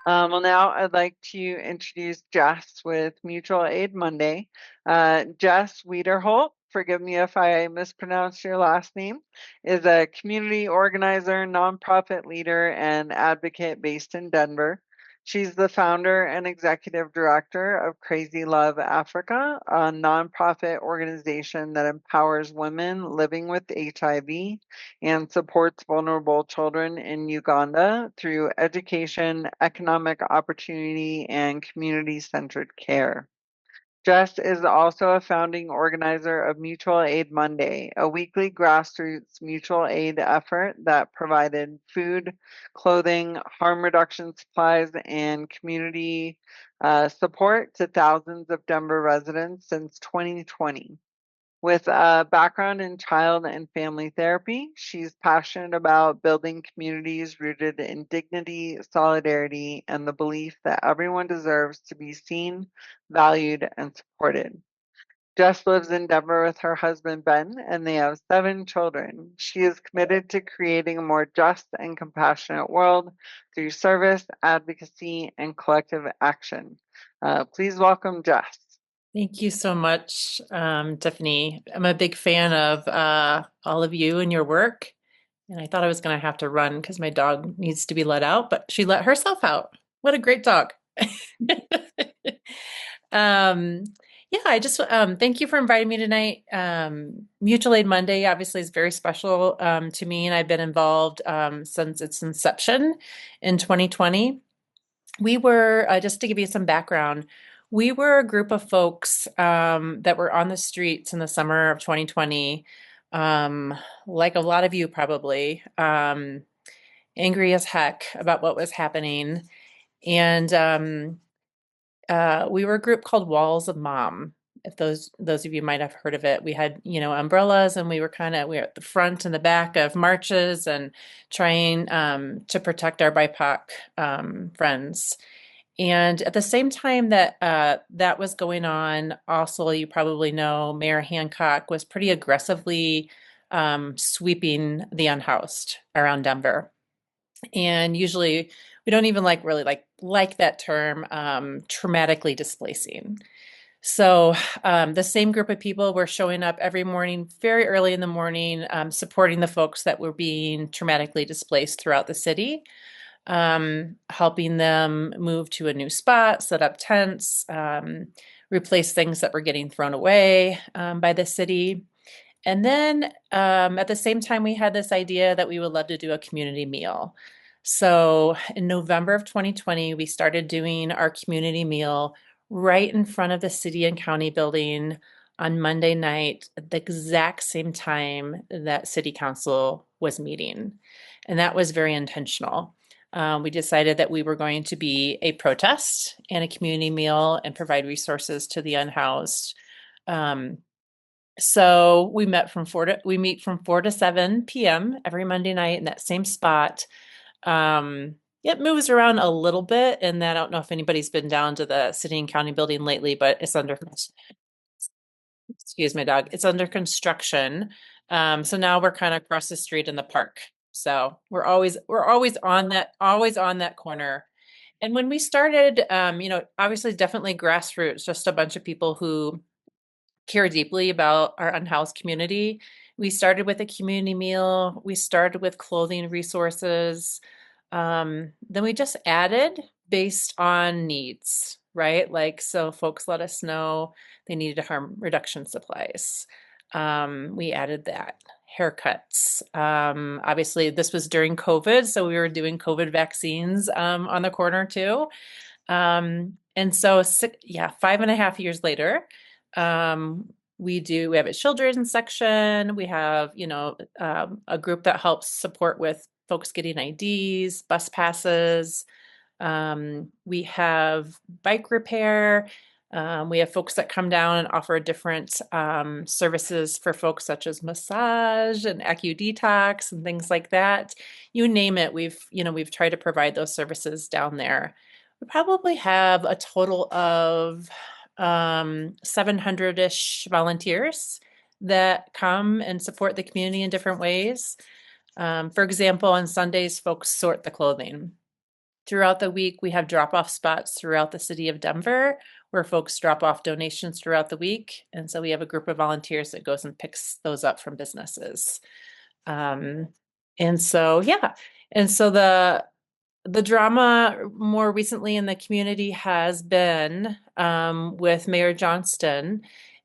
Well, now I'd like to introduce Jess with Mutual Aid Monday. Jess Wiederholt, forgive me if I mispronounced your last name, is a community organizer, nonprofit leader, and advocate based in Denver. She's the founder and executive director of Crazy Love Africa, a nonprofit organization that empowers women living with HIV and supports vulnerable children in Uganda through education, economic opportunity, and community centered care. Jess is also a founding organizer of Mutual Aid Monday, a weekly grassroots mutual aid effort that provided food, clothing, harm reduction supplies, and community support to thousands of Denver residents since 2020. With a background in child and family therapy, she's passionate about building communities rooted in dignity, solidarity, and the belief that everyone deserves to be seen, valued, and supported. Jess lives in Denver with her husband Ben, and they have 7 children. She is committed to creating a more just and compassionate world through service, advocacy, and collective action. Please welcome Jess. Thank you so much, Tiffany. I'm a big fan of all of you and your work. And I thought I was going to have to run because my dog needs to be let out, but she let herself out. What a great dog. Um, yeah, I just thank you for inviting me tonight. Mutual Aid Monday obviously is very special to me, and I've been involved since its inception in 2020. We were, just to give you some background, we were a group of folks that were on the streets in the summer of 2020, like a lot of you probably, angry as heck about what was happening. And we were a group called Walls of Mom. If those of you might have heard of it, we had, umbrellas, and we were at the front and the back of marches and trying to protect our BIPOC friends. And at the same time that that was going on, also, you probably know Mayor Hancock was pretty aggressively sweeping the unhoused around Denver. And usually we don't even like that term, traumatically displacing. So the same group of people were showing up every morning, very early in the morning, supporting the folks that were being traumatically displaced throughout the city, helping them move to a new spot, set up tents, replace things that were getting thrown away by the city. And then at the same time, we had this idea that we would love to do a community meal. So in November of 2020, we started doing our community meal right in front of the city and county building on Monday night at the exact same time that city council was meeting. And that was very intentional. We decided that we were going to be a protest and a community meal and provide resources to the unhoused. So we meet from 4 to 7 p.m. every Monday night in that same spot. It moves around a little bit, and then I don't know if anybody's been down to the city and county building lately, but excuse my dog, it's under construction. So now we're kind of across the street in the park. So we're always on that corner. And when we started, obviously definitely grassroots, just a bunch of people who care deeply about our unhoused community. We started with a community meal. We started with clothing resources. Then we just added based on needs, right? Like, so folks let us know they needed harm reduction supplies. We added that. Haircuts. Obviously, this was during COVID, so we were doing COVID vaccines on the corner too. And so, 5.5 years later, we have a children's section. We have, a group that helps support with folks getting IDs, bus passes. We have bike repair. We have folks that come down and offer different services for folks such as massage and AccuDetox and things like that. You name it, we've tried to provide those services down there. We probably have a total of 700-ish volunteers that come and support the community in different ways. For example, on Sundays, folks sort the clothing. Throughout the week, we have drop-off spots throughout the city of Denver where folks drop off donations throughout the week. And so we have a group of volunteers that goes and picks those up from businesses. Um, and so, yeah. And so the drama more recently in the community has been with Mayor Johnston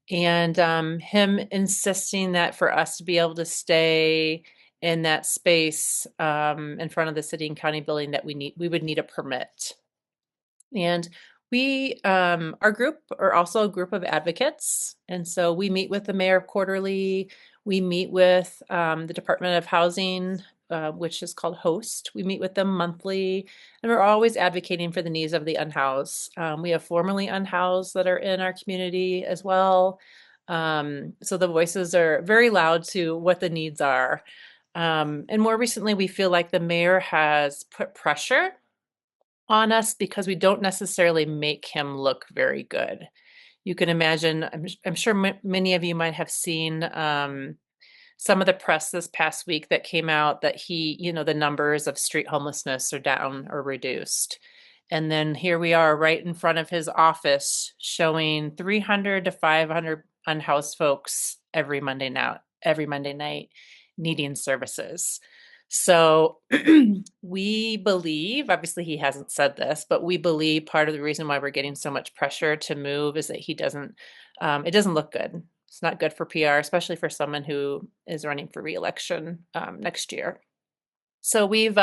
and him insisting that for us to be able to stay in that space in front of the city and county building that we would need a permit. And our group are also a group of advocates. And so we meet with the mayor quarterly. We meet with the Department of Housing, which is called HOST. We meet with them monthly, and we're always advocating for the needs of the unhoused. We have formerly unhoused that are in our community as well. So the voices are very loud to what the needs are. And more recently, we feel like the mayor has put pressure on us because we don't necessarily make him look very good. You can imagine, I'm sure many of you might have seen some of the press this past week that came out that the numbers of street homelessness are down or reduced. And then here we are right in front of his office showing 300 to 500 unhoused folks every Monday night needing services. So we believe, obviously he hasn't said this, but we believe part of the reason why we're getting so much pressure to move is that it doesn't look good. It's not good for PR, especially for someone who is running for reelection next year. So we've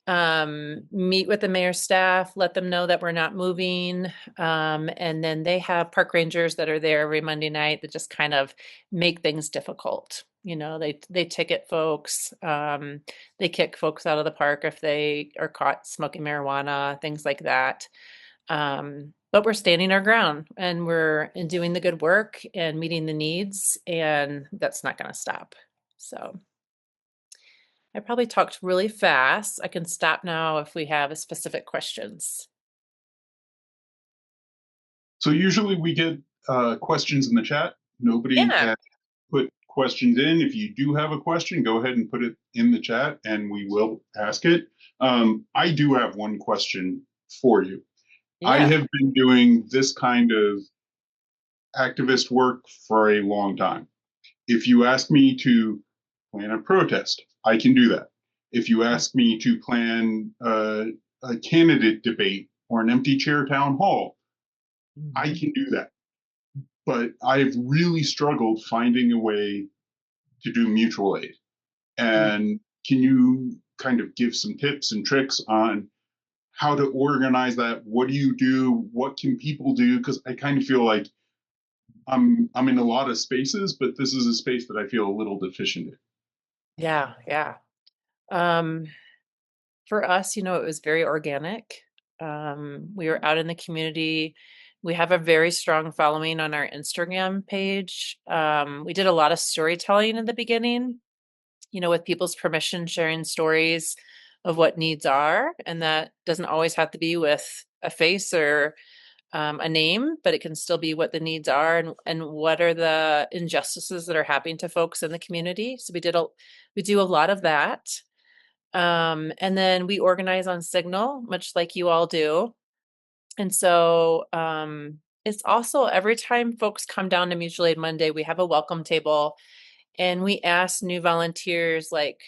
meet with the mayor's staff, let them know that we're not moving. And then they have park rangers that are there every Monday night that just kind of make things difficult. They ticket folks, they kick folks out of the park if they are caught smoking marijuana, things like that. But we're standing our ground and we're doing the good work and meeting the needs, and that's not going to stop. So I probably talked really fast. I can stop now if we have specific questions. So usually we get questions in the chat. Nobody Yeah. has put questions in. If you do have a question, go ahead and put it in the chat and we will ask it. I do have one question for you. I Yeah. have been doing this kind of activist work for a long time. If you ask me to plan a protest, I can do that. If you ask me to plan a candidate debate or an empty chair town hall, I can do that. But I've really struggled finding a way to do mutual aid. And can you kind of give some tips and tricks on how to organize that? What do you do? What can people do? Because I kind of feel like I'm in a lot of spaces, but this is a space that I feel a little deficient in. Yeah. Yeah. Um, for us, it was very organic. We were out in the community. We have a very strong following on our Instagram page. We did a lot of storytelling in the beginning, with people's permission, sharing stories of what needs are. And that doesn't always have to be with a face or a name, but it can still be what the needs are and what are the injustices that are happening to folks in the community. So we do a lot of that. And then we organize on Signal, much like you all do. And so it's also every time folks come down to Mutual Aid Monday, we have a welcome table and we ask new volunteers, like,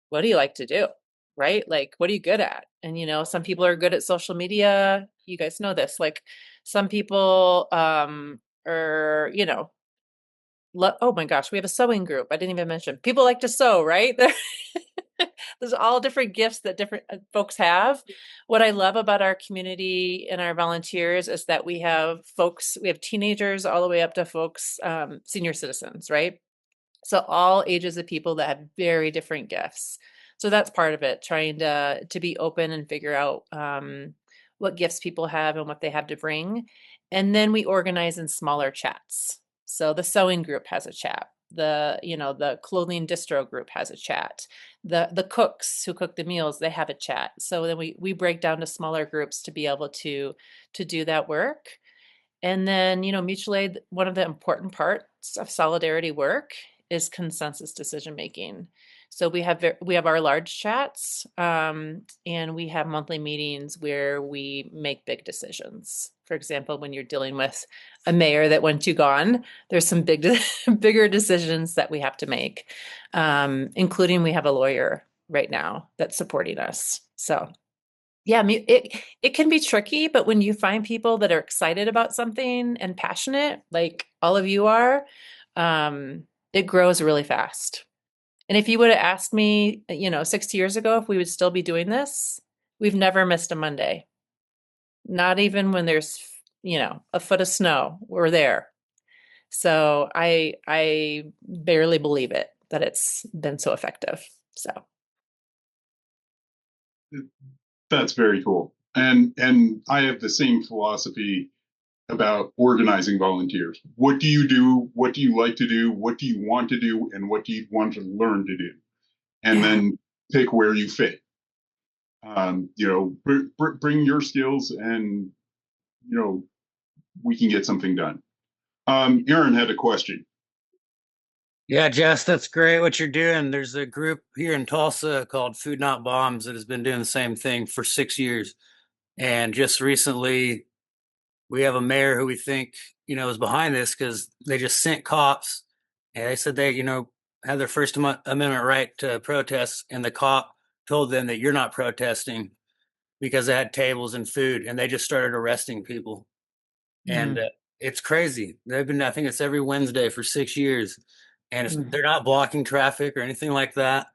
what do you like to do? Right? Like, what are you good at? And, some people are good at social media. You guys know this. Like, some people are, oh my gosh, we have a sewing group. I didn't even mention. People like to sew, right? There's all different gifts that different folks have. What I love about our community and our volunteers is that we have teenagers all the way up to folks, senior citizens, right? So all ages of people that have very different gifts. So that's part of it, trying to be open and figure out what gifts people have and what they have to bring. And then we organize in smaller chats. So the sewing group has a chat. The clothing distro group has a chat. The cooks who cook the meals, they have a chat. So then we break down to smaller groups to be able to do that work. And then, mutual aid, one of the important parts of solidarity work is consensus decision making. So we have our large chats, and we have monthly meetings where we make big decisions. For example, when you're dealing with a mayor that went too gone, there's some bigger decisions that we have to make, including we have a lawyer right now that's supporting us. So yeah, it can be tricky, but when you find people that are excited about something and passionate, like all of you are, it grows really fast. And if you would have asked me, 60 years ago if we would still be doing this, we've never missed a Monday. Not even when there's, a foot of snow, we're there. So I barely believe it that it's been so effective. So That's very cool. And I have the same philosophy about organizing volunteers. What do you do? What do you like to do? What do you want to do? And what do you want to learn to do? And yeah. then pick where you fit. Bring your skills, and we can get something done. Aaron had a question. Yeah, Jess, that's great what you're doing. There's a group here in Tulsa called Food Not Bombs that has been doing the same thing for 6 years. And just recently, we have a mayor who we think, is behind this because they just sent cops and they said they, had their First Amendment right to protest. And the cop told them that you're not protesting because they had tables and food, and they just started arresting people. And Mm. it's crazy. They've been, I think it's every Wednesday for 6 years, and Mm. they're not blocking traffic or anything like that.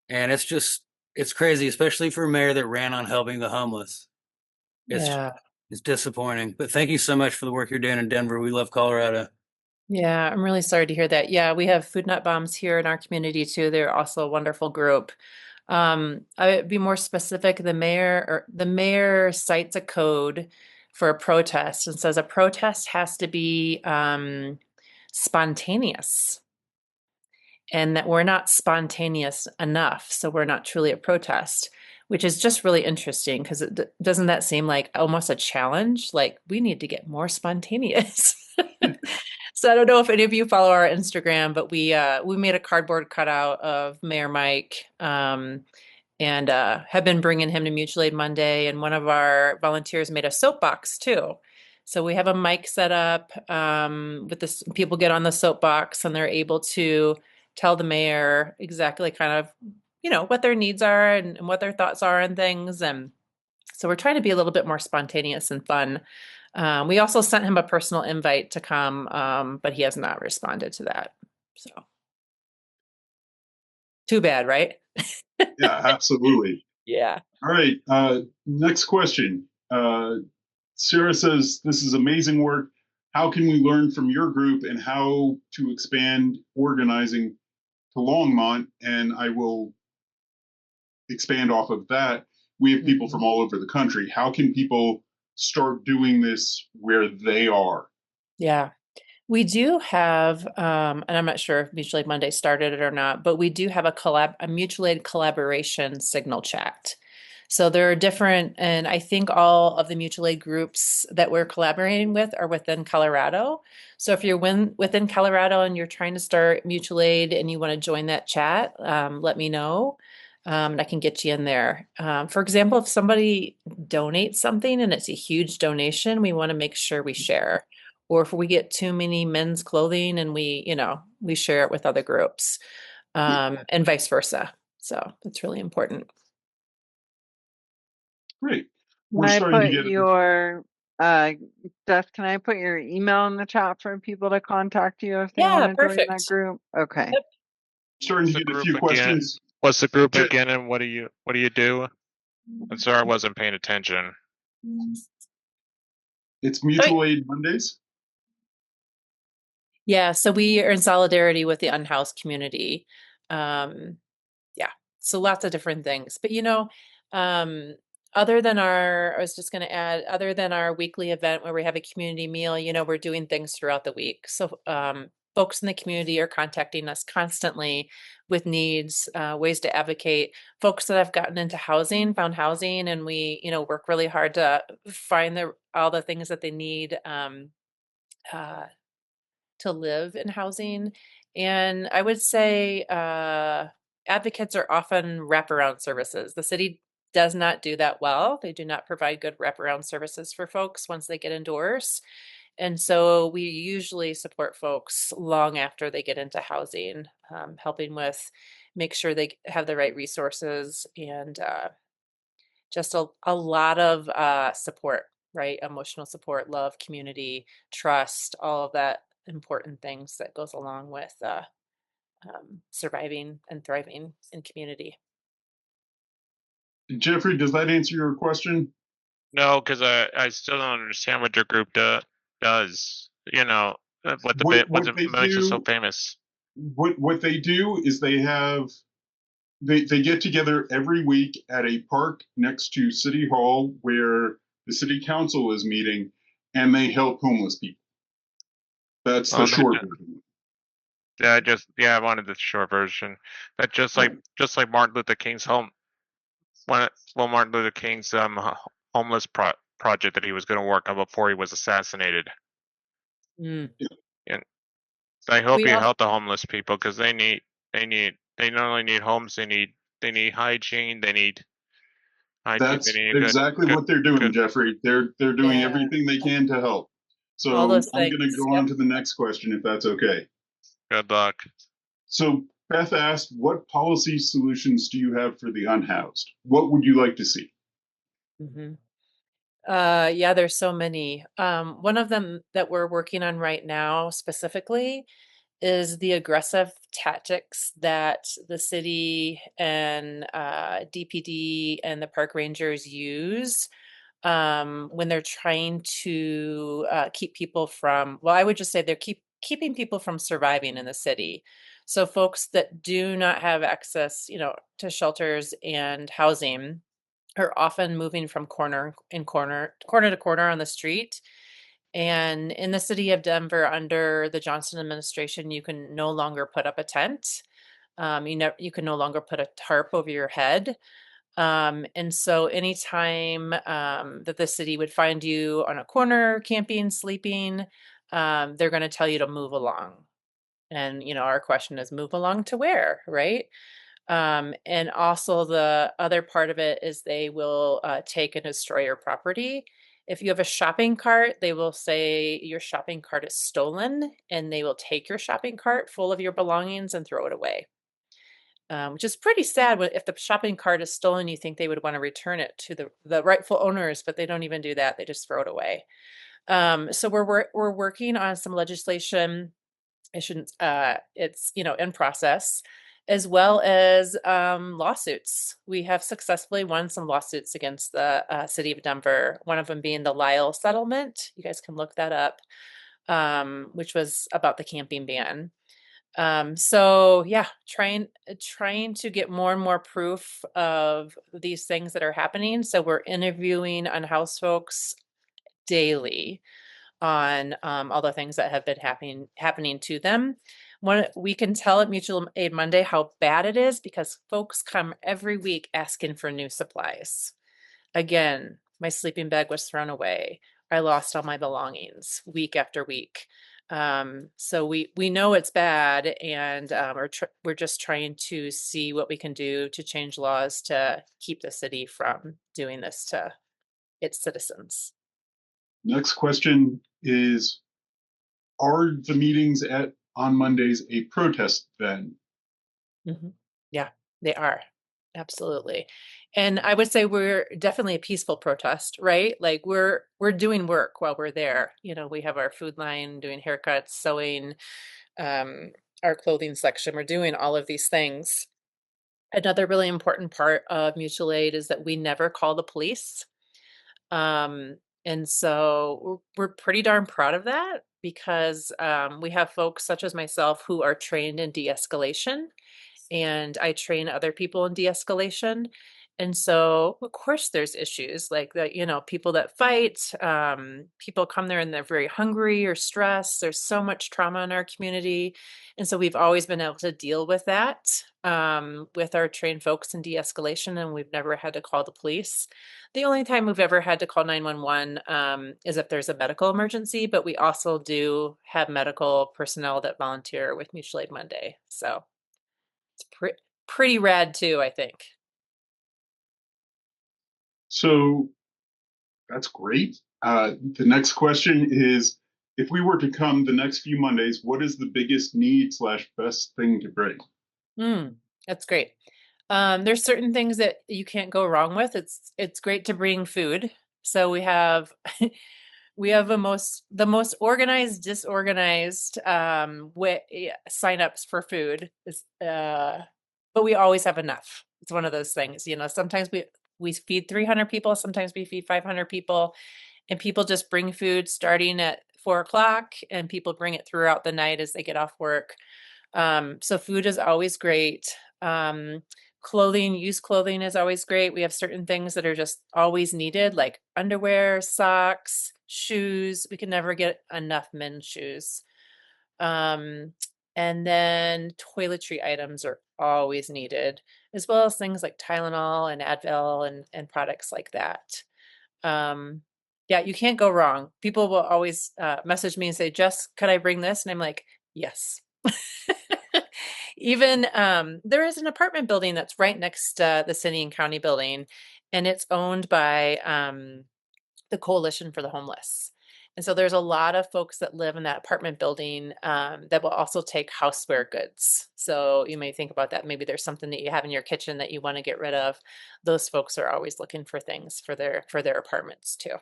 And it's crazy, especially for a mayor that ran on helping the homeless. It's Yeah. it's disappointing. But thank you so much for the work you're doing in Denver. We love Colorado. Yeah, I'm really sorry to hear that. Yeah, we have Food Not Bombs here in our community too. They're also a wonderful group. I would be more specific. The mayor cites a code for a protest and says a protest has to be spontaneous, and that we're not spontaneous enough, so we're not truly a protest, which is just really interesting because doesn't that seem like almost a challenge? Like we need to get more spontaneous. So I don't know if any of you follow our Instagram, but we made a cardboard cutout of Mayor Mike, and have been bringing him to Mutual Aid Monday. And one of our volunteers made a soapbox too. So we have a mic set up, with this. People get on the soapbox and they're able to tell the mayor exactly kind of, what their needs are and what their thoughts are and things. And so we're trying to be a little bit more spontaneous and fun. We also sent him a personal invite to come, but he has not responded to that. So too bad, right? Yeah, absolutely. Yeah. All right. Next question. Sarah says, this is amazing work. How can we learn from your group and how to expand organizing to Longmont? And I will expand off of that. We have people from all over the country. How can people start doing this where they are? Yeah. We do have, and I'm not sure if Mutual Aid Monday started it or not, but we do have a mutual aid collaboration signal chat. So there are different, and I think all of the mutual aid groups that we're collaborating with are within Colorado. So if you're within Colorado and you're trying to start mutual aid and you want to join that chat, let me know. And I can get you in there. For example, if somebody donates something and it's a huge donation, we want to make sure we share. Or if we get too many men's clothing and we share it with other groups, and vice versa. So that's really important. Great. Can We're I starting to put get your Steph, can I put your email in the chat for people to contact you if they want Yeah, to join that perfect. group? Okay. Yep. starting to get a few questions. What's the group Ju- again, and what do you do? I'm sorry, I wasn't paying attention. It's Mutual Aid Mondays. Yeah, so we are in solidarity with the unhoused community. Yeah, so lots of different things. But other than I was just going to add, other than our weekly event where we have a community meal, we're doing things throughout the week. So folks in the community are contacting us constantly with needs, ways to advocate. Folks that have gotten into found housing, and we, work really hard to find all the things that they need. To live in housing. And I would say advocates are often wraparound services. The city does not do that well. They do not provide good wraparound services for folks once they get indoors. And so we usually support folks long after they get into housing, helping with make sure they have the right resources and just a lot of support, right? Emotional support, love, community, trust, all of that important things that goes along with surviving and thriving in community. Jeffrey, does that answer your question? No, because I still don't understand what your group does. You know, what What they makes it so do, famous. what they do is they get together every week at a park next to City Hall where the city council is meeting, and they help homeless people. That's the Oh, short version. I wanted the short version. That just like Martin Luther King's Martin Luther King's homeless project that he was going to work on before he was assassinated. Mm. And I hope We you all help the homeless people because they not only need homes, they need hygiene, they need they That's need a exactly good what they're doing, good Jeffrey. They're doing yeah, everything they can to help. all So those I'm going to things. go Yep. on to the next question, if that's okay. good luck. So Beth asked, what policy solutions do you have for the unhoused? What would you like to see? Mm-hmm. Yeah, there's so many. One of them that we're working on right now specifically is the aggressive tactics that the city and DPD and the park rangers use when they're trying to keep people from, well, I would just say they're keeping people from surviving in the city. So folks that do not have access, to shelters and housing are often moving from corner to corner on the street. And in the city of Denver, under the Johnson administration, you can no longer put up a tent. You can no longer put a tarp over your head. And so anytime that the city would find you on a corner, camping, sleeping, they're going to tell you to move along. And, our question is move along to where, right? And also the other part of it is they will take and destroy your property. If you have a shopping cart, they will say your shopping cart is stolen and they will take your shopping cart full of your belongings and throw it away. Which is pretty sad. If the shopping cart is stolen, you think they would want to return it to the rightful owners, but they don't even do that. They just throw it away. So we're working on some legislation. I shouldn't. It's in process, as well as lawsuits. We have successfully won some lawsuits against the city of Denver. One of them being the Lyle settlement. You guys can look that up, which was about the camping ban. So yeah, trying to get more and more proof of these things that are happening. So we're interviewing unhoused folks daily on all the things that have been happening to them. We can tell at Mutual Aid Monday how bad it is because folks come every week asking for new supplies. Again, my sleeping bag was thrown away. I lost all my belongings week after week. So we know it's bad, and we're just trying to see what we can do to change laws to keep the city from doing this to its citizens. Next question is, are the meetings on Mondays a protest then? Mm-hmm. Yeah, they are. Absolutely. And I would say we're definitely a peaceful protest, right? Like we're doing work while we're there. We have our food line, doing haircuts, sewing, our clothing section. We're doing all of these things. Another really important part of mutual aid is that we never call the police. And so we're pretty darn proud of that because we have folks such as myself who are trained in de-escalation, and I train other people in de-escalation. And so, of course, there's issues like that, people that fight, people come there and they're very hungry or stressed. There's so much trauma in our community. And so we've always been able to deal with that with our trained folks in de-escalation, and we've never had to call the police. The only time we've ever had to call 911 is if there's a medical emergency, but we also do have medical personnel that volunteer with Mutual Aid Monday. So it's pretty rad too, I think. So that's great. The next question is, if we were to come the next few Mondays, what is the biggest need / best thing to bring? That's great. There's certain things that you can't go wrong with. It's great to bring food. So we have we have the most organized, disorganized signups for food. But we always have enough. It's one of those things, sometimes we feed 300 people, sometimes we feed 500 people, and people just bring food starting at 4 o'clock, and people bring it throughout the night as they get off work. So food is always great. Used clothing is always great. We have certain things that are just always needed, like underwear, socks, shoes. We can never get enough men's shoes. And then toiletry items are always needed, as well as things like Tylenol and Advil and products like that. Yeah, you can't go wrong. People will always message me and say, Jess, could I bring this? And I'm like, yes. Even there is an apartment building that's right next to the city and county building, and it's owned by the Coalition for the Homeless. And so there's a lot of folks that live in that apartment building that will also take houseware goods. So you may think about that. Maybe there's something that you have in your kitchen that you want to get rid of. Those folks are always looking for things for their apartments too.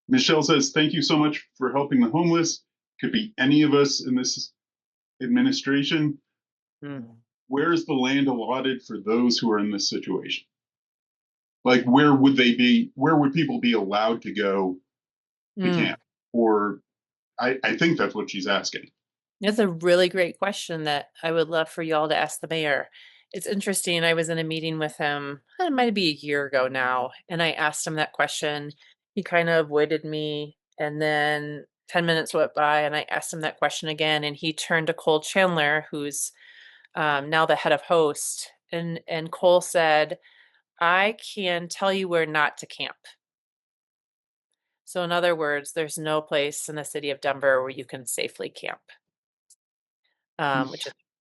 Michelle says, thank you so much for helping the homeless. Could be any of us in this administration. Where is the land allotted for those who are in this situation? Like, where would people be allowed to go to camp? Or I think that's what she's asking. That's a really great question that I would love for y'all to ask the mayor. It's interesting. I was in a meeting with him, it might be a year ago now, and I asked him that question. He kind of avoided me, and then 10 minutes went by, and I asked him that question again, and he turned to Cole Chandler, who's now the head of host, and Cole said, I can tell you where not to camp. So in other words, there's no place in the city of Denver where you can safely camp,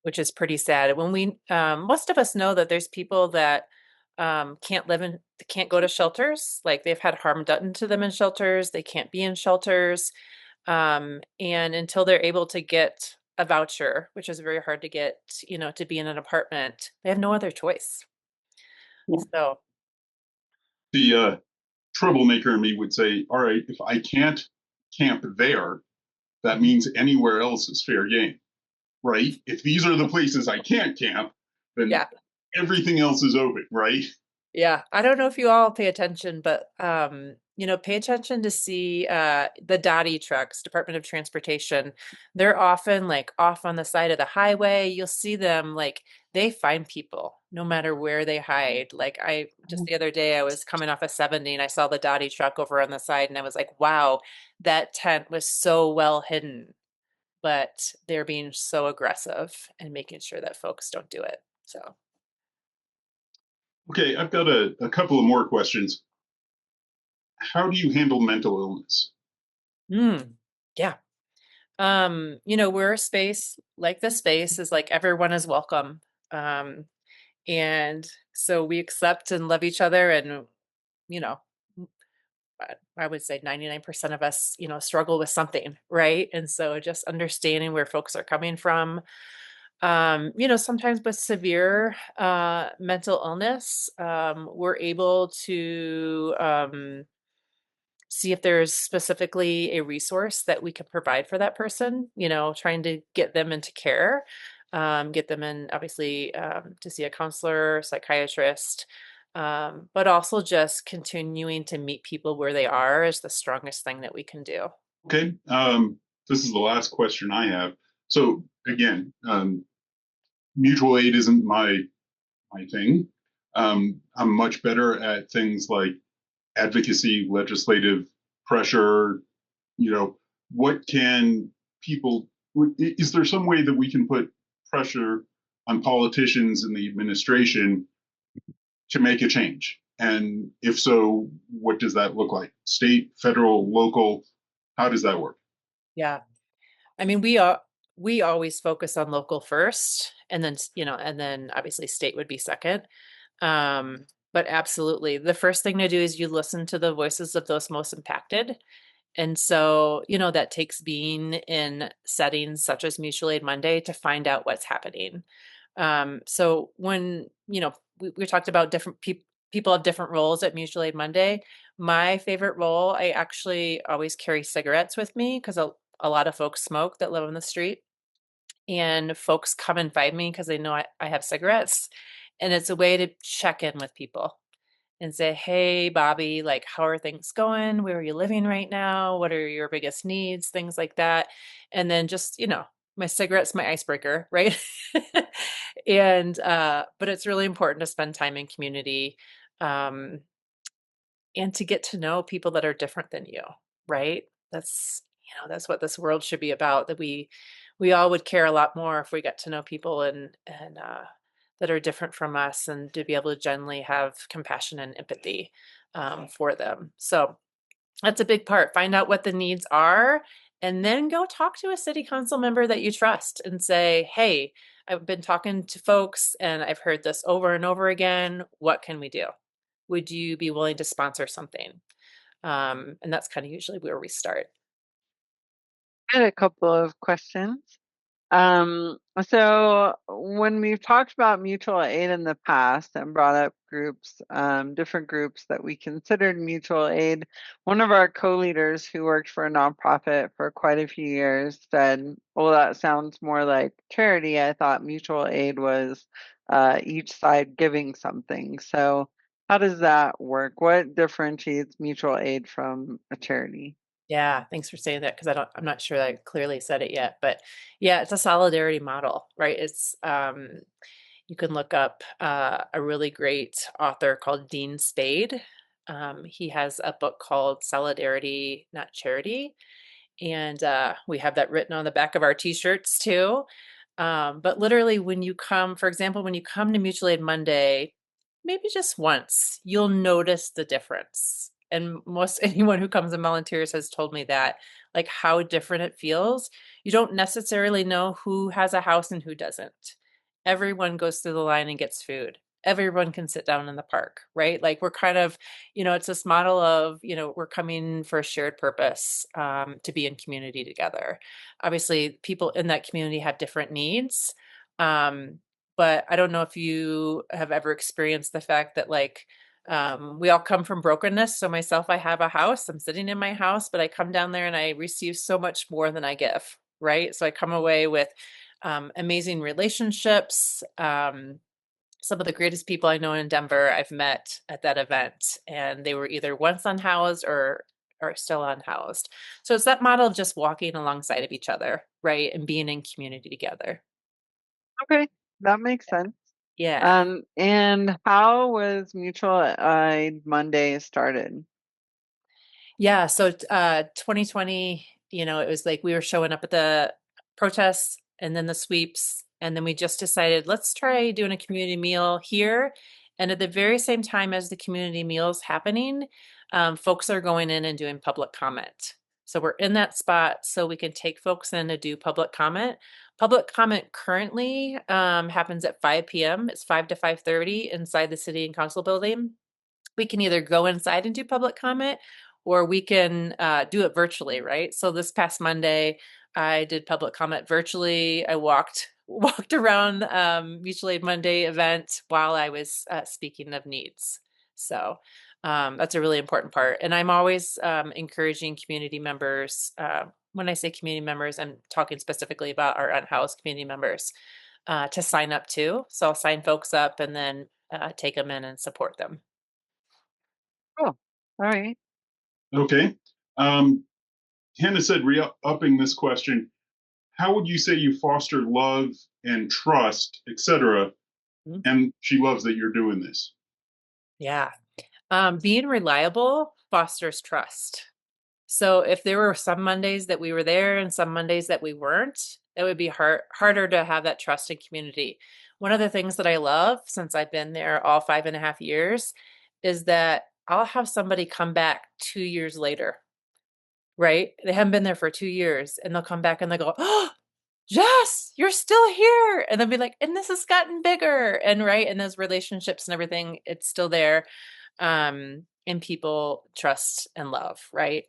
which is pretty sad. When we most of us know that there's people that can't go to shelters, like they've had harm done to them in shelters, they can't be in shelters, and until they're able to get a voucher, which is very hard to get, to be in an apartment, they have no other choice. So the troublemaker in me would say, all right, if I can't camp there, that means anywhere else is fair game, right? If these are the places I can't camp, then everything else is open, right? Yeah, I don't know if you all pay attention, but pay attention to see the Dottie trucks, Department of Transportation. They're often like off on the side of the highway. You'll see them like they find people no matter where they hide. Like I just the other day I was coming off of 70 and I saw the Dottie truck over on the side and I was like, wow, that tent was so well hidden. But they're being so aggressive and making sure that folks don't do it. So okay, I've got a couple of more questions. How do you handle mental illness? Yeah. We're a space, like this space is like everyone is welcome. And so we accept and love each other, and you know, I would say 99% of us, struggle with something, right? And so just understanding where folks are coming from. Sometimes with severe mental illness, we're able to see if there's specifically a resource that we can provide for that person, trying to get them into care, get them in, obviously, to see a counselor, psychiatrist, but also just continuing to meet people where they are is the strongest thing that we can do. Okay. This is the last question I have. So again, mutual aid isn't my thing. I'm much better at things like advocacy, legislative pressure. What can people? Is there some way that we can put pressure on politicians and the administration to make a change? And if so, what does that look like? State, federal, local? How does that work? Yeah. I mean, we always focus on local first, and then, and then obviously state would be second. But absolutely, the first thing to do is you listen to the voices of those most impacted. And so, that takes being in settings such as Mutual Aid Monday to find out what's happening. So when, we talked about different people have different roles at Mutual Aid Monday. My favorite role, I actually always carry cigarettes with me because a lot of folks smoke that live on the street. And folks come and find me because they know I have cigarettes. And it's a way to check in with people and say, hey, Bobby, like, how are things going? Where are you living right now? What are your biggest needs? Things like that. And then just, my cigarette's my icebreaker, right? And, but it's really important to spend time in community, um, and to get to know people that are different than you, right? That's what this world should be about, that we all would care a lot more if we got to know people and that are different from us, and to be able to genuinely have compassion and empathy for them. So that's a big part. Find out what the needs are, and then go talk to a city council member that you trust and say, hey, I've been talking to folks and I've heard this over and over again. What can we do? Would you be willing to sponsor something? And that's kind of usually where we start. I had a couple of questions. So when we've talked about mutual aid in the past and brought up groups, different groups that we considered mutual aid, one of our co-leaders who worked for a nonprofit for quite a few years said, well, that sounds more like charity. I thought mutual aid was each side giving something. So how does that work? What differentiates mutual aid from a charity? Yeah, thanks for saying that, because I'm not sure that I clearly said it yet, but yeah, it's a solidarity model, right? It's you can look up a really great author called Dean Spade. He has a book called Solidarity, Not Charity, and we have that written on the back of our t-shirts too. But literally, when you come, for example, when you come to Mutual Aid Monday, maybe just once, you'll notice the difference. And most anyone who comes and volunteers has told me that, like, how different it feels. You don't necessarily know who has a house and who doesn't. Everyone goes through the line and gets food. Everyone can sit down in the park, right? Like, we're kind of, it's this model of, we're coming for a shared purpose, to be in community together. Obviously, people in that community have different needs. But I don't know if you have ever experienced the fact that, like, we all come from brokenness. So myself, I have a house, I'm sitting in my house, but I come down there and I receive so much more than I give, right? So I come away with amazing relationships. Some of the greatest people I know in Denver I've met at that event, and they were either once unhoused or are still unhoused. So it's that model of just walking alongside of each other, right? And being in community together. Okay, that makes sense. Yeah. And how was Mutual Aid Monday started? Yeah. So 2020, it was like we were showing up at the protests and then the sweeps. And then we just decided, let's try doing a community meal here. And at the very same time as the community meals happening, folks are going in and doing public comment. So we're in that spot so we can take folks in to do public comment. Public comment currently happens at 5 p.m. It's 5 to 5:30 inside the city and council building. We can either go inside and do public comment, or we can do it virtually, right? So this past Monday, I did public comment virtually. I walked around Mutual Aid Monday event while I was speaking of needs. So that's a really important part. And I'm always encouraging community members. When I say community members, I'm talking specifically about our unhoused community members to sign up too. So I'll sign folks up and then take them in and support them. Cool. All right. Okay. Um, Hannah said, re-upping this question, how would you say you foster love and trust, etc.? Mhm. And she loves that you're doing this. Yeah. Being reliable fosters trust. So if there were some Mondays that we were there and some Mondays that we weren't, it would be harder to have that trust in community. One of the things that I love, since I've been there all 5.5 years, is that I'll have somebody come back 2 years later, right? They haven't been there for 2 years, and they'll come back and they go, oh, Jess, you're still here. And then be like, and this has gotten bigger. And right. And those relationships and everything, it's still there. And people trust and love, right?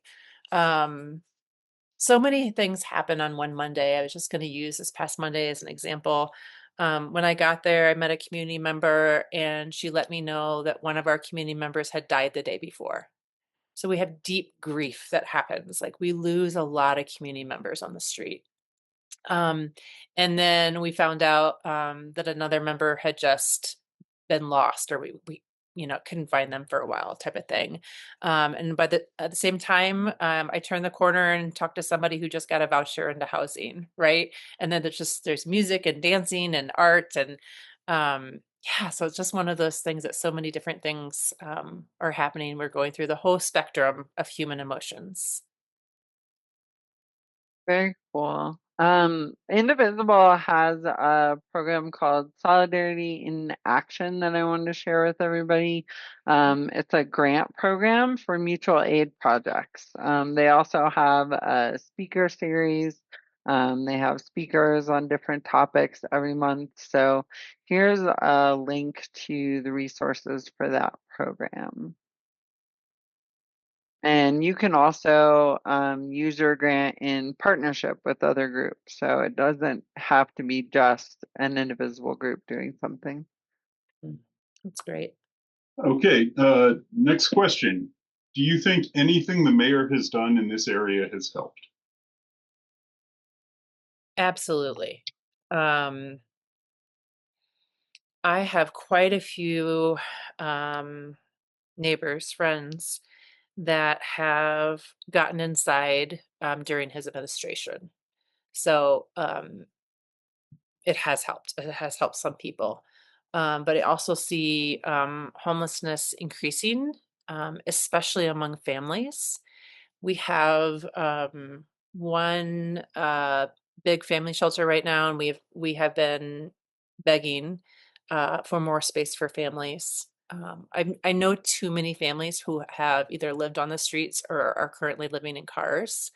So many things happen on one Monday. I was just going to use this past Monday as an example. When I got there, I met a community member and she let me know that one of our community members had died the day before. So we have deep grief that happens. Like we lose a lot of community members on the street. Um, and then we found out that another member had just been lost, or we couldn't find them for a while, type of thing. And at the same time, I turned the corner and talked to somebody who just got a voucher into housing, right? And then there's music and dancing and art and yeah, so it's just one of those things that so many different things are happening. We're going through the whole spectrum of human emotions. Very cool. Indivisible has a program called Solidarity in Action that I wanted to share with everybody. It's a grant program for mutual aid projects. They also have a speaker series. They have speakers on different topics every month. So here's a link to the resources for that program. And you can also use your grant in partnership with other groups. So it doesn't have to be just an indivisible group doing something. That's great. Okay, next question. Do you think anything the mayor has done in this area has helped? Absolutely. I have quite a few neighbors, friends that have gotten inside during his administration. So it has helped. It has helped some people. But I also see homelessness increasing, especially among families. We have one big family shelter right now, and we have been begging for more space for families. I know too many families who have either lived on the streets or are currently living in cars,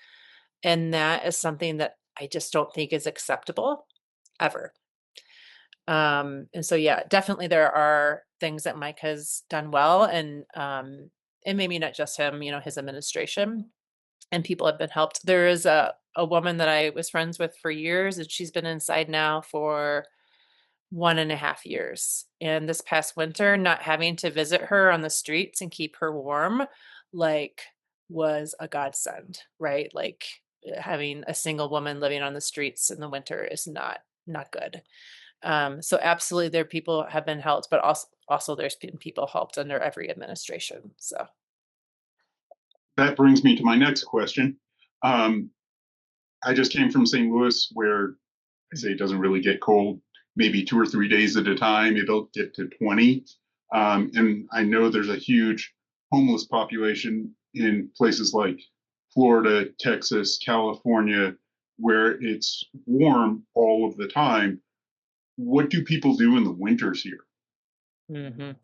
and that is something that I just don't think is acceptable ever. And so yeah, definitely there are things that Mike has done well, and maybe not just him, his administration, and people have been helped. There is a woman that I was friends with for years, and she's been inside now for 1.5 years. And this past winter, not having to visit her on the streets and keep her warm, like, was a godsend, right? Like having a single woman living on the streets in the winter is not good. So absolutely there people have been helped, but also there's been people helped under every administration. So That brings me to my next question. I just came from St. Louis, where I say it doesn't really get cold. Maybe 2 or 3 days at a time, it'll get to 20. And I know there's a huge homeless population in places like Florida, Texas, California, where it's warm all of the time. What do people do in the winters here? mhm.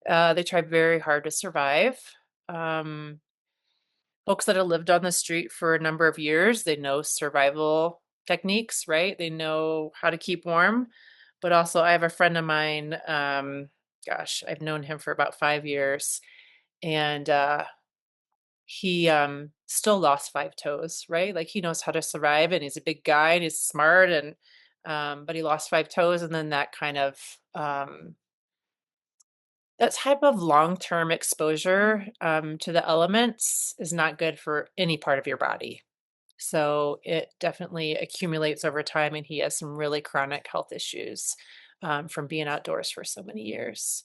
They try very hard to survive. Um, Folks that have lived on the street for a number of years, they know survival techniques, right? They know how to keep warm. But also, I have a friend of mine, gosh, I've known him for about 5 years, and he still lost 5 toes, right? Like he knows how to survive, and he's a big guy and he's smart, and but he lost 5 toes, and then that type of long-term exposure to the elements is not good for any part of your body. So it definitely accumulates over time, and he has some really chronic health issues from being outdoors for so many years.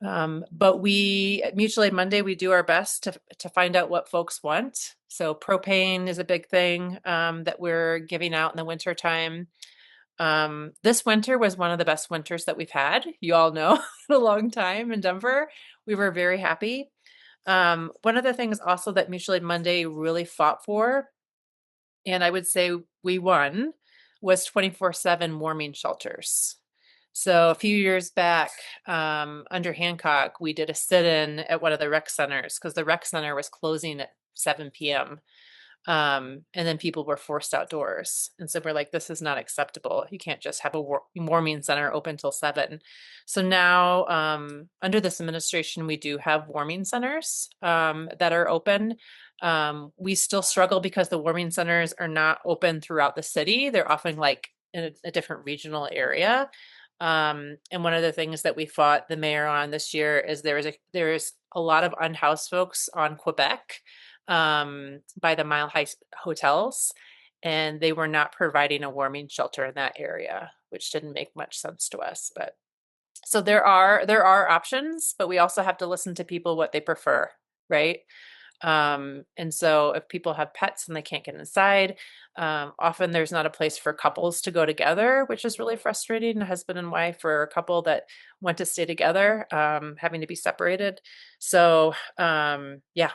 But we at Mutual Aid Monday, we do our best to find out what folks want. So propane is a big thing that we're giving out in the winter time. This winter was one of the best winters that we've had. You all know, in a long time in Denver. We were very happy. One of the things also that Mutual Aid Monday really fought for, and I would say we won, was 24/7 warming shelters. So a few years back, under Hancock, we did a sit-in at one of the rec centers because the rec center was closing at 7 p.m. And then people were forced outdoors. And so we're like, this is not acceptable. You can't just have a warming center open till 7. So now, under this administration, we do have warming centers that are open. We still struggle because the warming centers are not open throughout the city. They're often like in a different regional area. And one of the things that we fought the mayor on this year is there's a lot of unhoused folks on Quebec by the Mile High hotels, and they were not providing a warming shelter in that area, which didn't make much sense to us. But so there are options, but we also have to listen to people what they prefer, right? And so if people have pets and they can't get inside, often there's not a place for couples to go together, which is really frustrating. A husband and wife or a couple that want to stay together, having to be separated. So yeah,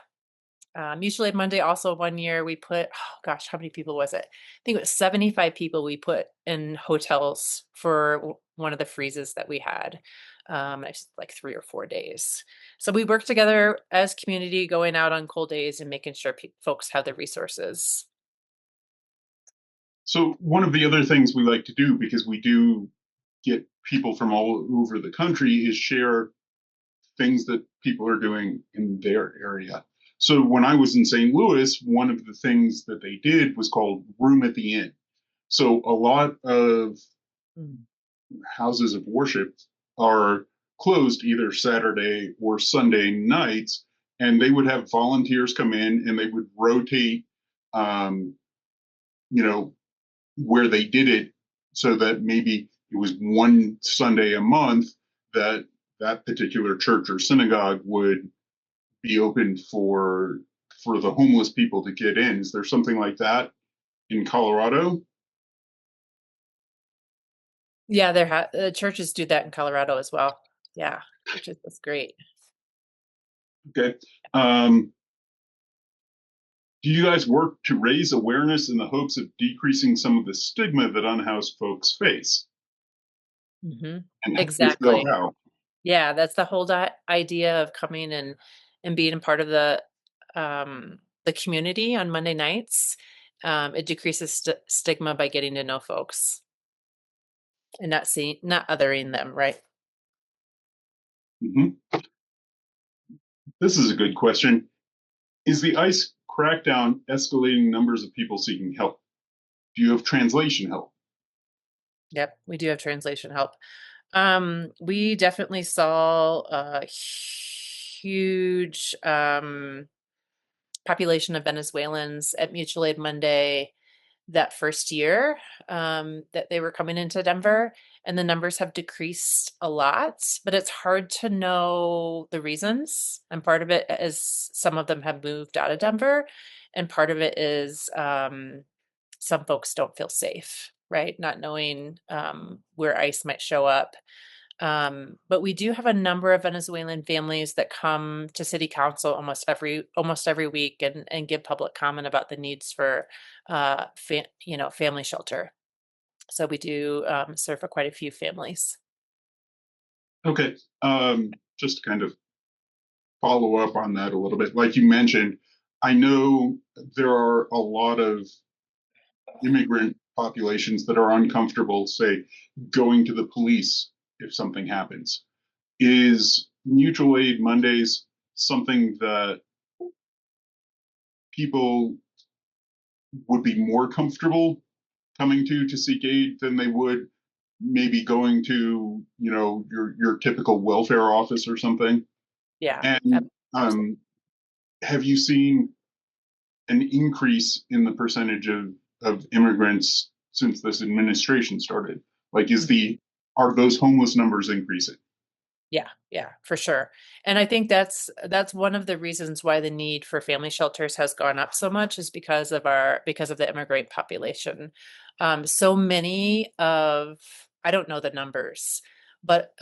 Mutual Aid Monday also one year we put, oh gosh, how many people was it? I think it was 75 people we put in hotels for one of the freezes that we had. It's like 3 or 4 days. So we work together as community, going out on cold days and making sure folks have the resources. So one of the other things we like to do, because we do get people from all over the country, is share things that people are doing in their area. So when I was in St. Louis, one of the things that they did was called Room at the Inn. So a lot of houses of worship are closed either Saturday or Sunday nights, and they would have volunteers come in and they would rotate, you know, where they did it, so that maybe it was one Sunday a month that that particular church or synagogue would be open for the homeless people to get in. Is there something like that in Colorado? Yeah, churches do that in Colorado as well. Yeah, which is great. Okay. Do you guys work to raise awareness in the hopes of decreasing some of the stigma that unhoused folks face? Mm-hmm. And if so, Exactly. how? Yeah, that's the whole idea of coming and being a part of the community on Monday nights. It decreases stigma by getting to know folks and not othering them, right? Mhm. This is a good question. Is the ICE crackdown escalating numbers of people seeking help? Do you have translation help? Yep, we do have translation help. We definitely saw a huge population of Venezuelans at Mutual Aid Monday that first year that they were coming into Denver, and the numbers have decreased a lot, but it's hard to know the reasons. And part of it is some of them have moved out of Denver, and part of it is some folks don't feel safe, right? Not knowing where ICE might show up. But we do have a number of Venezuelan families that come to city council almost every week and give public comment about the needs for family shelter. So we do serve for quite a few families. Okay. Just to kind of follow up on that a little bit. Like you mentioned, I know there are a lot of immigrant populations that are uncomfortable, say, going to the police if something happens. Is Mutual Aid Mondays something that people would be more comfortable coming to seek aid than they would maybe going to, you know, your typical welfare office or something? Yeah. And have you seen an increase in the percentage of immigrants since this administration started? Like, are those homeless numbers increasing? Yeah, for sure. And I think that's one of the reasons why the need for family shelters has gone up so much is because of the immigrant population. So many of, I don't know the numbers, but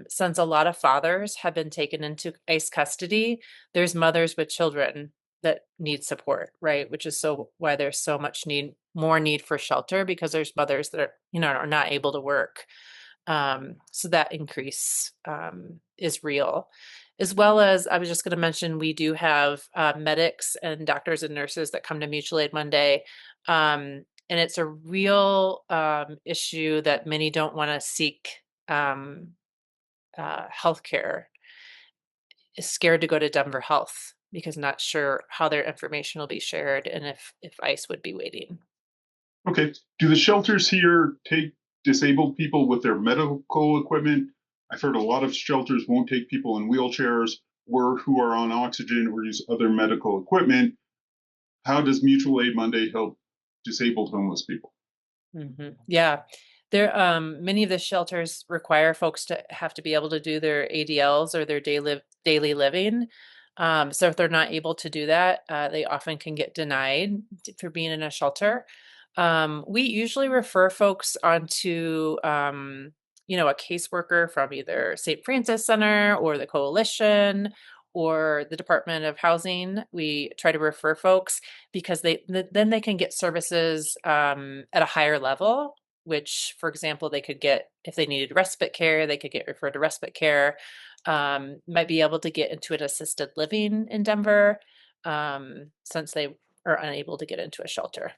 since a lot of fathers have been taken into ICE custody, there's mothers with children that need support, right? Which is why there's so much more need for shelter, because there's mothers that are not able to work. So that increase is real. As well as, I was just going to mention, we do have medics and doctors and nurses that come to Mutual Aid Monday. And it's a real issue that many don't want to seek healthcare, is scared to go to Denver Health because not sure how their information will be shared and if ICE would be waiting. Okay. Do the shelters here take disabled people with their medical equipment? I've heard a lot of shelters won't take people in wheelchairs or who are on oxygen or use other medical equipment. How does Mutual Aid Monday help disabled homeless people? Yeah. There, many of the shelters require folks to have to be able to do their ADLs or their daily living. So if they're not able to do that, they often can get denied for being in a shelter. We usually refer folks onto, a caseworker from either St. Francis Center or the Coalition or the Department of Housing. We try to refer folks because then they can get services at a higher level, which, for example, they could get if they needed respite care, they could get referred to respite care. Might be able to get into an assisted living in Denver, since they are unable to get into a shelter.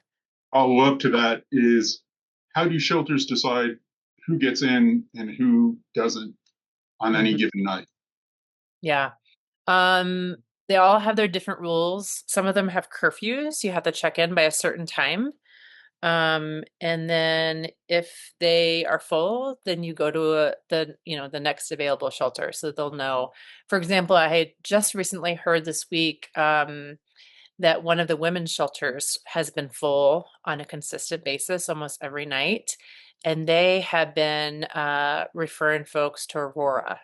Follow up to that is, how do shelters decide who gets in and who doesn't on any Mhm. given night? Yeah. They all have their different rules. Some of them have curfews. You have to check in by a certain time. And then if they are full, then you go to the next available shelter. So they'll know. For example, I had just recently heard this week, that one of the women's shelters has been full on a consistent basis almost every night. And they have been referring folks to Aurora,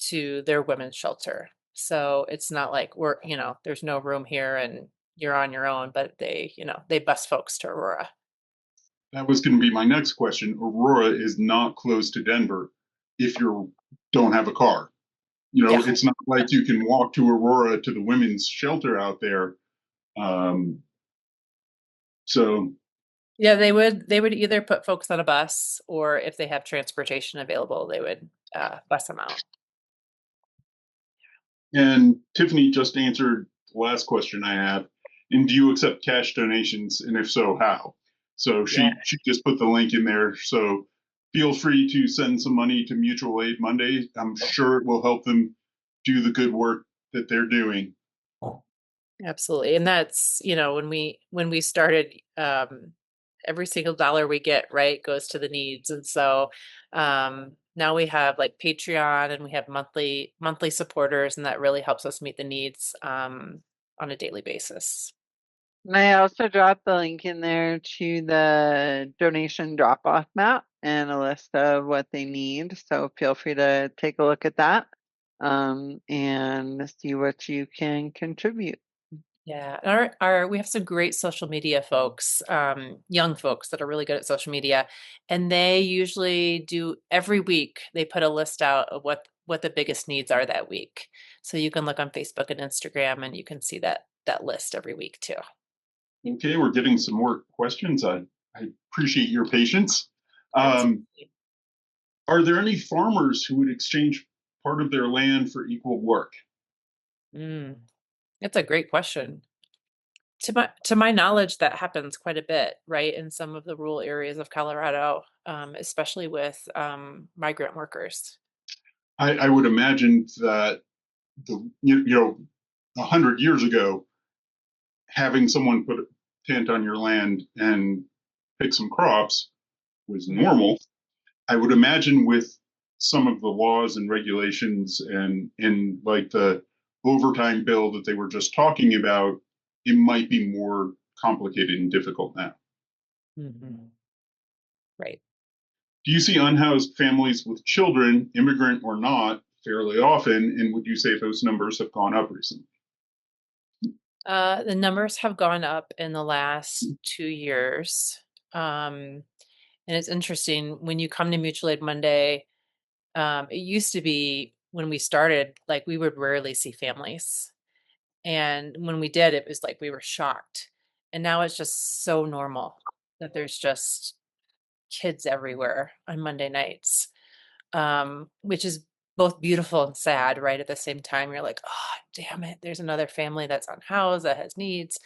to their women's shelter. So it's not like there's no room here and you're on your own, but they bus folks to Aurora. That was going to be my next question. Aurora is not close to Denver if you don't have a car. Yeah. It's not like you can walk to Aurora to the women's shelter out there. Um, so Yeah, they would either put folks on a bus, or if they have transportation available, they would bus them out. And Tiffany just answered the last question I had. And do you accept cash donations? And if so, how? So Yeah. she just put the link in there. So feel free to send some money to Mutual Aid Monday. I'm sure it will help them do the good work that they're doing. Absolutely. And that's, when we started, every single dollar we get, right, goes to the needs. And so now we have like Patreon, and we have monthly supporters, and that really helps us meet the needs on a daily basis. And I also dropped the link in there to the donation drop-off map and a list of what they need. So feel free to take a look at that and see what you can contribute. Yeah, we have some great social media folks, young folks that are really good at social media, and they usually do every week. They put a list out of what the biggest needs are that week. So you can look on Facebook and Instagram, and you can see that list every week too. Okay, we're getting some more questions. I appreciate your patience. Absolutely. Are there any farmers who would exchange part of their land for equal work? That's a great question. To my knowledge, that happens quite a bit, right, in some of the rural areas of Colorado, especially with migrant workers. I would imagine that 100 years ago, having someone put a tent on your land and pick some crops was Mhm. normal. I would imagine with some of the laws and regulations and in like the overtime bill that they were just talking about, it might be more complicated and difficult now. Mhm. Right. Do you see unhoused families with children, immigrant or not, fairly often? And would you say those numbers have gone up recently? The numbers have gone up in the last 2 years. Um, and it's interesting when you come to Mutual Aid Monday. It used to be when we started, like we would rarely see families. And when we did, it was like we were shocked. And now it's just so normal that there's just kids everywhere on Monday nights. which is both beautiful and sad, right? At the same time, you're like, oh, damn it, there's another family that's unhoused that has needs.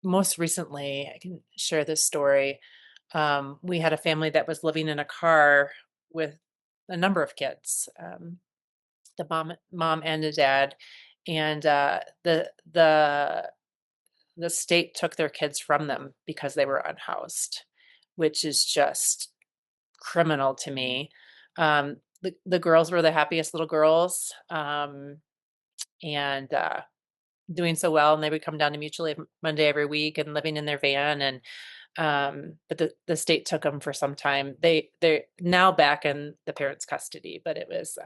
Most recently, I can share this story. We had a family that was living in a car with a number of kids, the mom and the dad, and the state took their kids from them because they were unhoused, which is just criminal to me. The girls were the happiest little girls, and doing so well, and they would come down to Mutual Aid Monday every week and living in their van. And but the state took them for some time. They're now back in the parents' custody, but it was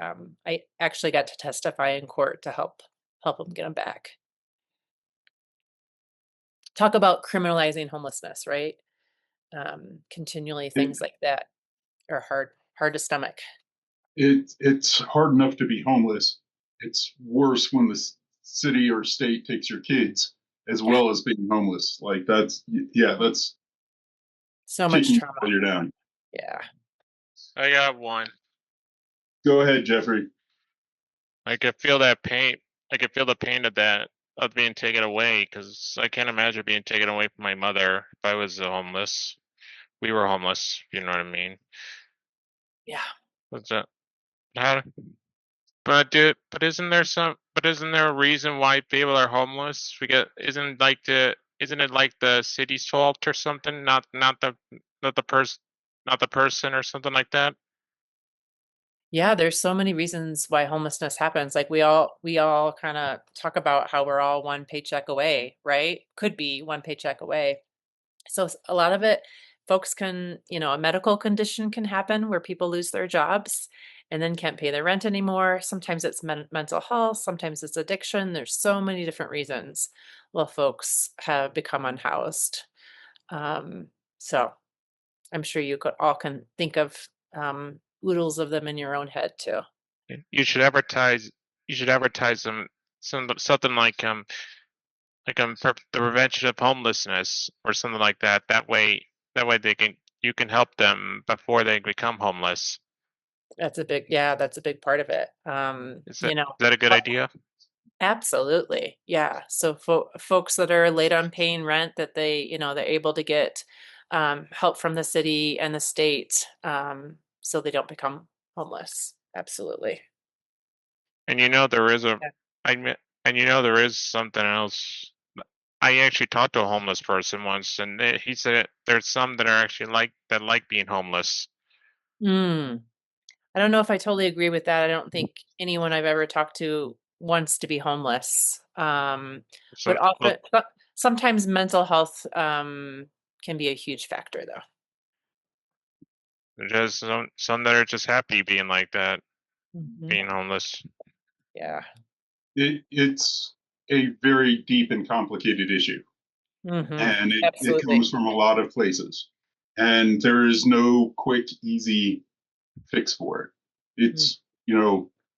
I actually got to testify in court to help them get them back. Talk about criminalizing homelessness, right? Continually things like that are hard to stomach. It's hard enough to be homeless. It's worse when the city or state takes your kids as Yeah. well as being homeless. Like that's So much kicking trauma. while you're down. Yeah. I got one. Go ahead, Jeffrey. I could feel that pain. I could feel the pain of that of being taken away because I can't imagine being taken away from my mother if I was homeless. We were homeless. You know what I mean? Yeah. What's that? How? But isn't there a reason why people are homeless? Isn't it like the city's fault or something? Not the person or something like that. Yeah, there's so many reasons why homelessness happens. Like we all kind of talk about how we're all one paycheck away, right? Could be one paycheck away. So a lot of it, folks can, a medical condition can happen where people lose their jobs and then can't pay their rent anymore. Sometimes it's mental health, sometimes it's addiction. There's so many different reasons why folks have become unhoused. So I'm sure you all can think of oodles of them in your own head too. You should advertise. You should advertise something the prevention of homelessness or something like that. That way you can help them before they become homeless. That's a big part of it. Is that a good idea? Absolutely. Yeah. So folks that are late on paying rent, that they're able to get help from the city and the state, so they don't become homeless. Absolutely. And you know there is a Yeah. I me- and you know there is something else. I actually talked to a homeless person once, and he said there's some that are actually like being homeless. Mm. I don't know if I totally agree with that. I don't think anyone I've ever talked to wants to be homeless. But So, well, often, sometimes mental health can be a huge factor, though. there's just some that are just happy being like that, Mhm. being homeless. Yeah. It's a very deep and complicated issue, and it Absolutely. comes from a lot of places. And there is no quick, easy fix for it. It's,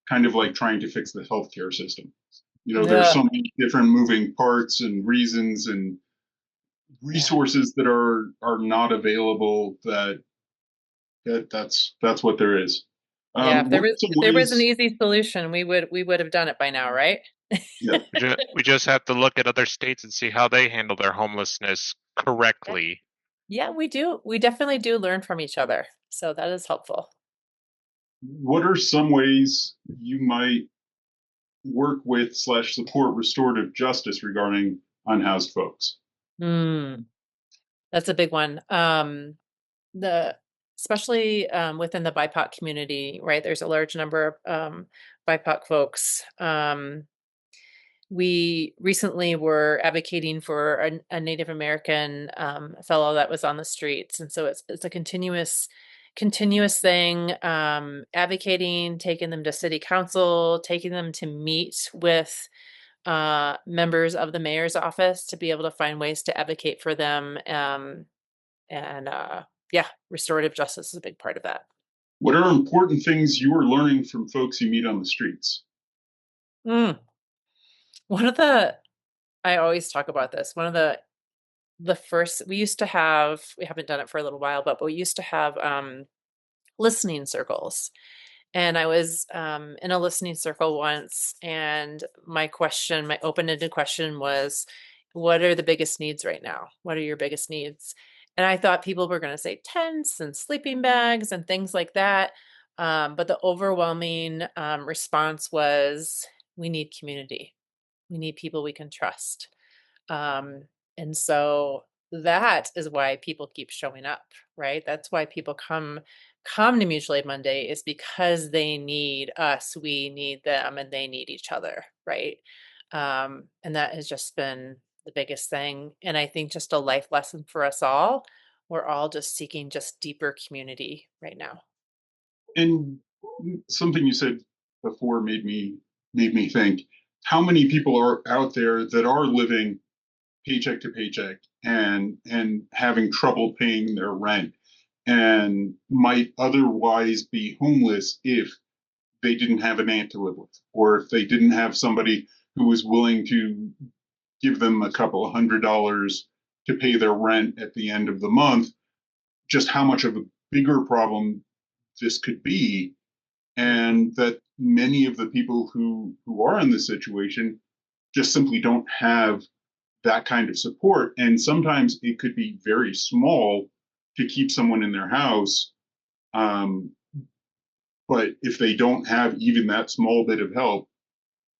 kind of like trying to fix the healthcare system. There's Yeah. so many different moving parts and reasons and resources that are not available that's what there is. Yeah. If there What are was some if there was an ways? easy solution, we would have done it by now, right? Yeah, We just have to look at other states and see how they handle their homelessness correctly. Yeah, we do. We definitely do learn from each other. So that is helpful. what are some ways you might work with slash support restorative justice regarding unhoused folks? Hmm. That's a big one. The Especially within the BIPOC community, right? There's a large number of BIPOC folks. We recently were advocating for a Native American fellow that was on the streets, and so it's a continuous thing. Advocating, taking them to city council, taking them to meet with members of the mayor's office to be able to find ways to advocate for them. And Yeah, restorative justice is a big part of that. What are important things you are learning from folks you meet on the streets? Mm. One of the I always talk about this. One of the first we haven't done it for a little while, but we used to have listening circles. And I was in a listening circle once, and my open-ended question was, what are the biggest needs right now? What are your biggest needs? And I thought people were going to say tents and sleeping bags and things like that. But the overwhelming response was, we need community. We need people we can trust. Um, and so that is why people keep showing up, right? That's why people come to Mutual Aid Monday, is because they need us, we need them, and they need each other, right? And that has just been the biggest thing. And I think just a life lesson for us all. We're all just seeking just deeper community right now. And something you said before made me think, how many people are out there that are living paycheck to paycheck and having trouble paying their rent and might otherwise be homeless if they didn't have an aunt to live with, or if they didn't have somebody who was willing to give them a couple of $100 to pay their rent at the end of the month. Just how much of a bigger problem this could be, and that many of the people who are in this situation just simply don't have that kind of support. And sometimes it could be very small to keep someone in their house. Um, but if they don't have even that small bit of help,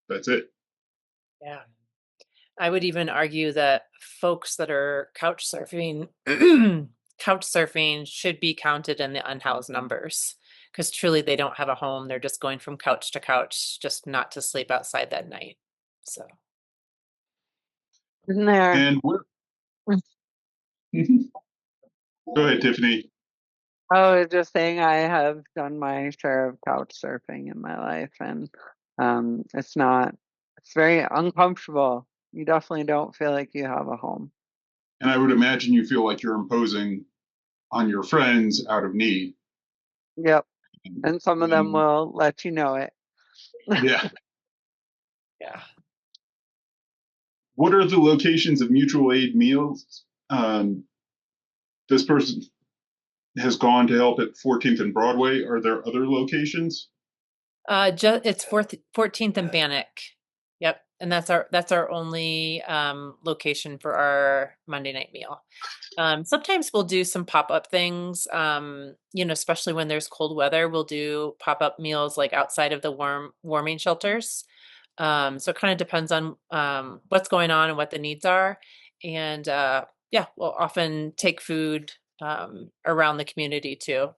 that's it. Yeah. I would even argue that folks that are couch surfing, couch surfing should be counted in the unhoused numbers, because truly they don't have a home. They're just going from couch to couch, just not to sleep outside that night. So, Isn't there? And what? Go ahead, Tiffany. I was just saying I have done my share of couch surfing in my life, and it's very uncomfortable. You definitely don't feel like you have a home. And I would imagine you feel like you're imposing on your friends out of need. Yep. And some of them And will let you know it. yeah. yeah. What are the locations of mutual aid meals? This person has gone to help at 14th and Broadway. Are there other locations? It's 14th and Bannock. Yep. And that's our only location for our Monday night meal. Sometimes we'll do some pop-up things, especially when there's cold weather, we'll do pop-up meals like outside of the warming shelters. So it kind of depends on what's going on and what the needs are. And yeah, we'll often take food around the community too.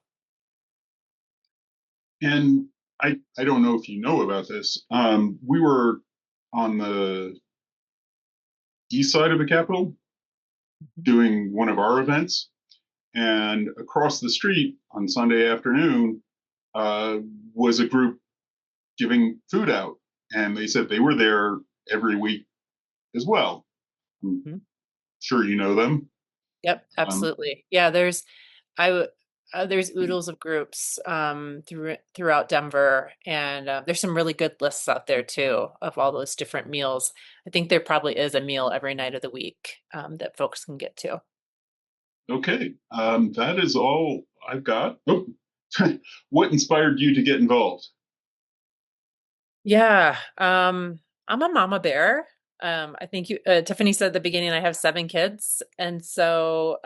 And I don't know if you know about this. We were on the east side of the Capitol doing one of our events, and across the street on Sunday afternoon uh, was a group giving food out, and they said they were there every week as well. I'm Mhm. sure you know them. Yep, Um, absolutely. Yeah, there's oodles of groups throughout Denver, and there's some really good lists out there too of all those different meals. I think there probably is a meal every night of the week that folks can get to. okay, that is all I've got. Oh, what inspired you to get involved? Yeah, I'm a mama bear. I think Tiffany said at the beginning I have 7 kids, and so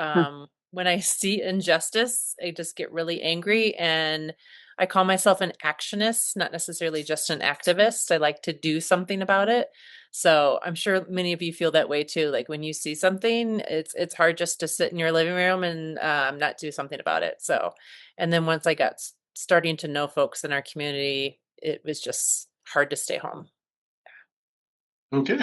when I see injustice, I just get really angry, and I call myself an actionist, not necessarily just an activist. I like to do something about it. So I'm sure many of you feel that way too. Like when you see something, it's hard just to sit in your living room and not do something about it. So, and then once I got starting to know folks in our community, it was just hard to stay home. Okay.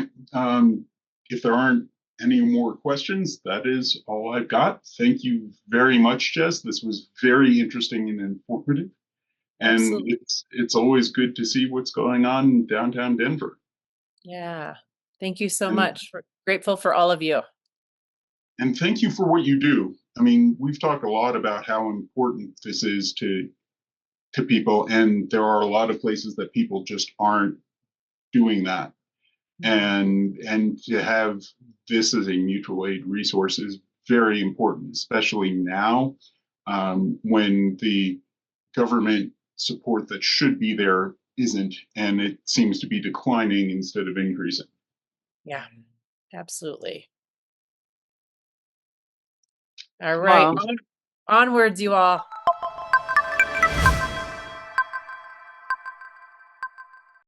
If there aren't any more questions, that is all I've got. Thank you very much, Jess. This was very interesting and informative. And Absolutely. it's always good to see what's going on in downtown Denver. Yeah. Thank you so And much. We're grateful for all of you. and thank you for what you do. I mean, we've talked a lot about how important this is to people, and there are a lot of places that people just aren't doing that. And to have this as a mutual aid resource is very important, especially now when the government support that should be there isn't, and it seems to be declining instead of increasing. Yeah, absolutely. All Come right, on. onwards, you all.